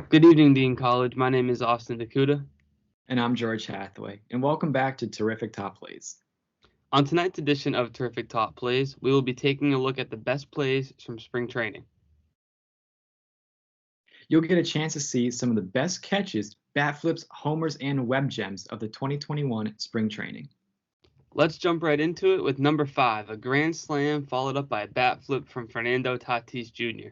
Good evening, Dean College. My name is Austin DeCouta. And I'm George Hathaway, and welcome back to Terrific Top Plays. On tonight's edition of Terrific Top Plays, we will be taking a look at the best plays from spring training. You'll get a chance to see some of the best catches, bat flips, homers, and web gems of the 2021 spring training. Let's jump right into it with number 5, a grand slam followed up by a bat flip from Fernando Tatis Jr.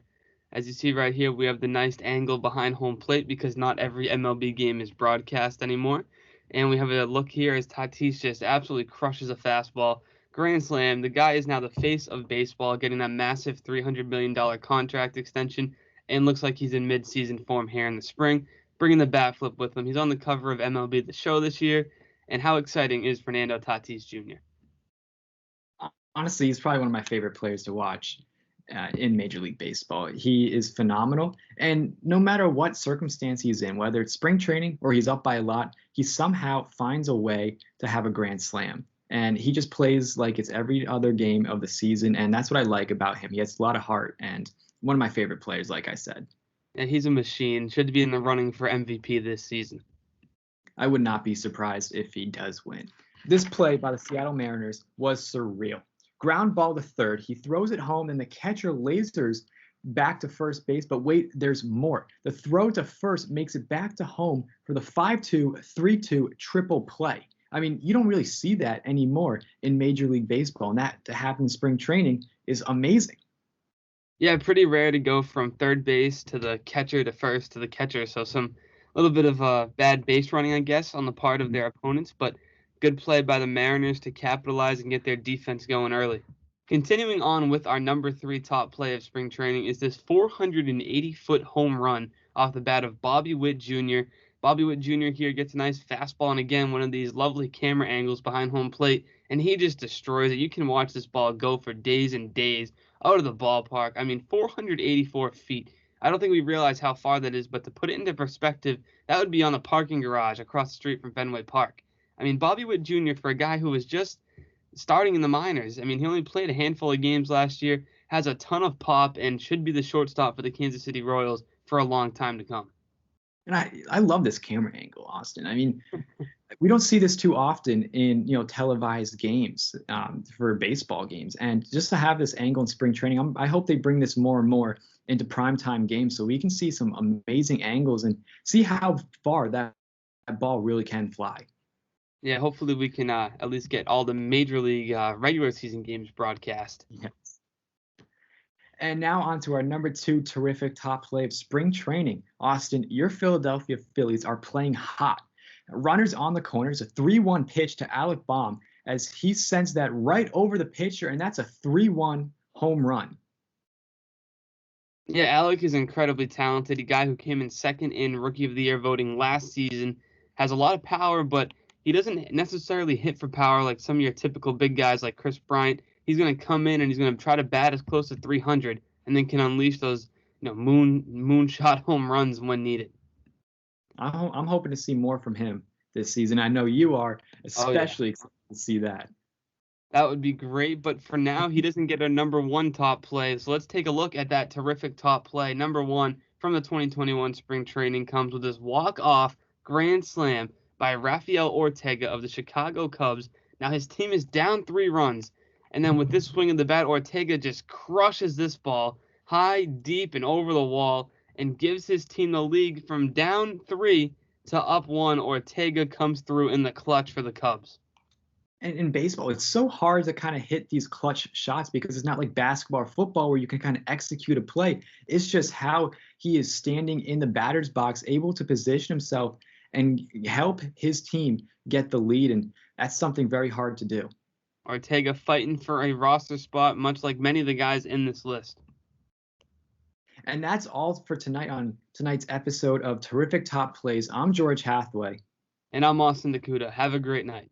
As you see right here, we have the nice angle behind home plate because not every MLB game is broadcast anymore. And we have a look here as Tatis just absolutely crushes a fastball. Grand slam. The guy is now the face of baseball, getting that massive $300 million contract extension, and looks like he's in mid-season form here in the spring, bringing the bat flip with him. He's on the cover of MLB The Show this year. And how exciting is Fernando Tatis Jr.? Honestly, he's probably one of my favorite players to watch in Major League Baseball. He is phenomenal, and no matter what circumstance he's in, whether it's spring training or he's up by a lot, he somehow finds a way to have a grand slam. And he just plays like it's every other game of the season, and that's what I like about him. He has a lot of heart, and one of my favorite players, like I said. And he's a machine. Should be in the running for MVP this season. I would not be surprised if he does win. This play by the Seattle Mariners was surreal. Ground ball to third. He throws it home, and the catcher lasers back to first base. But wait, there's more. The throw to first makes it back to home for the 5-2, 3-2 triple play. I mean, you don't really see that anymore in Major League Baseball, and that to happen in spring training is amazing. Yeah, pretty rare to go from third base to the catcher to first to the catcher. So a little bit of bad base running, I guess, on the part of their opponents, but good play by the Mariners to capitalize and get their defense going early. Continuing on with our number 3 top play of spring training is this 480-foot home run off the bat of Bobby Witt Jr. Bobby Witt Jr. here gets a nice fastball, and again, one of these lovely camera angles behind home plate, and he just destroys it. You can watch this ball go for days and days out of the ballpark. I mean, 484 feet. I don't think we realize how far that is, but to put it into perspective, that would be on the parking garage across the street from Fenway Park. I mean, Bobby Witt Jr., for a guy who was just starting in the minors, I mean, he only played a handful of games last year, has a ton of pop, and should be the shortstop for the Kansas City Royals for a long time to come. And I love this camera angle, Austin. I mean, we don't see this too often in televised games for baseball games, and just to have this angle in spring training, I hope they bring this more and more into primetime games so we can see some amazing angles and see how far that ball really can fly. Yeah, hopefully we can at least get all the Major League regular season games broadcast. Yes. And now on to our number 2 terrific top play of spring training. Austin, your Philadelphia Phillies are playing hot. Runners on the corners, a 3-1 pitch to Alec Bohm as he sends that right over the pitcher, and that's a 3-1 home run. Yeah, Alec is incredibly talented. A guy who came in second in Rookie of the Year voting last season, has a lot of power, but he doesn't necessarily hit for power like some of your typical big guys like Chris Bryant. He's going to come in and he's going to try to bat as close to 300 and then can unleash those moonshot home runs when needed. I'm hoping to see more from him this season. I know you are, especially excited to see that. That would be great, but for now, he doesn't get a number 1 top play. So let's take a look at that terrific top play. Number 1 from the 2021 spring training comes with this walk-off grand slam by Rafael Ortega of the Chicago Cubs. Now his team is down 3 runs, and then with this swing of the bat, Ortega just crushes this ball high, deep, and over the wall and gives his team the lead from down 3 to up 1. Ortega comes through in the clutch for the Cubs. And in baseball, it's so hard to kind of hit these clutch shots because it's not like basketball or football where you can kind of execute a play. It's just how he is standing in the batter's box, able to position himself and help his team get the lead, and that's something very hard to do. Ortega fighting for a roster spot, much like many of the guys in this list. And that's all for tonight on tonight's episode of Terrific Top Plays. I'm George Hathaway. And I'm Austin DeCouta. Have a great night.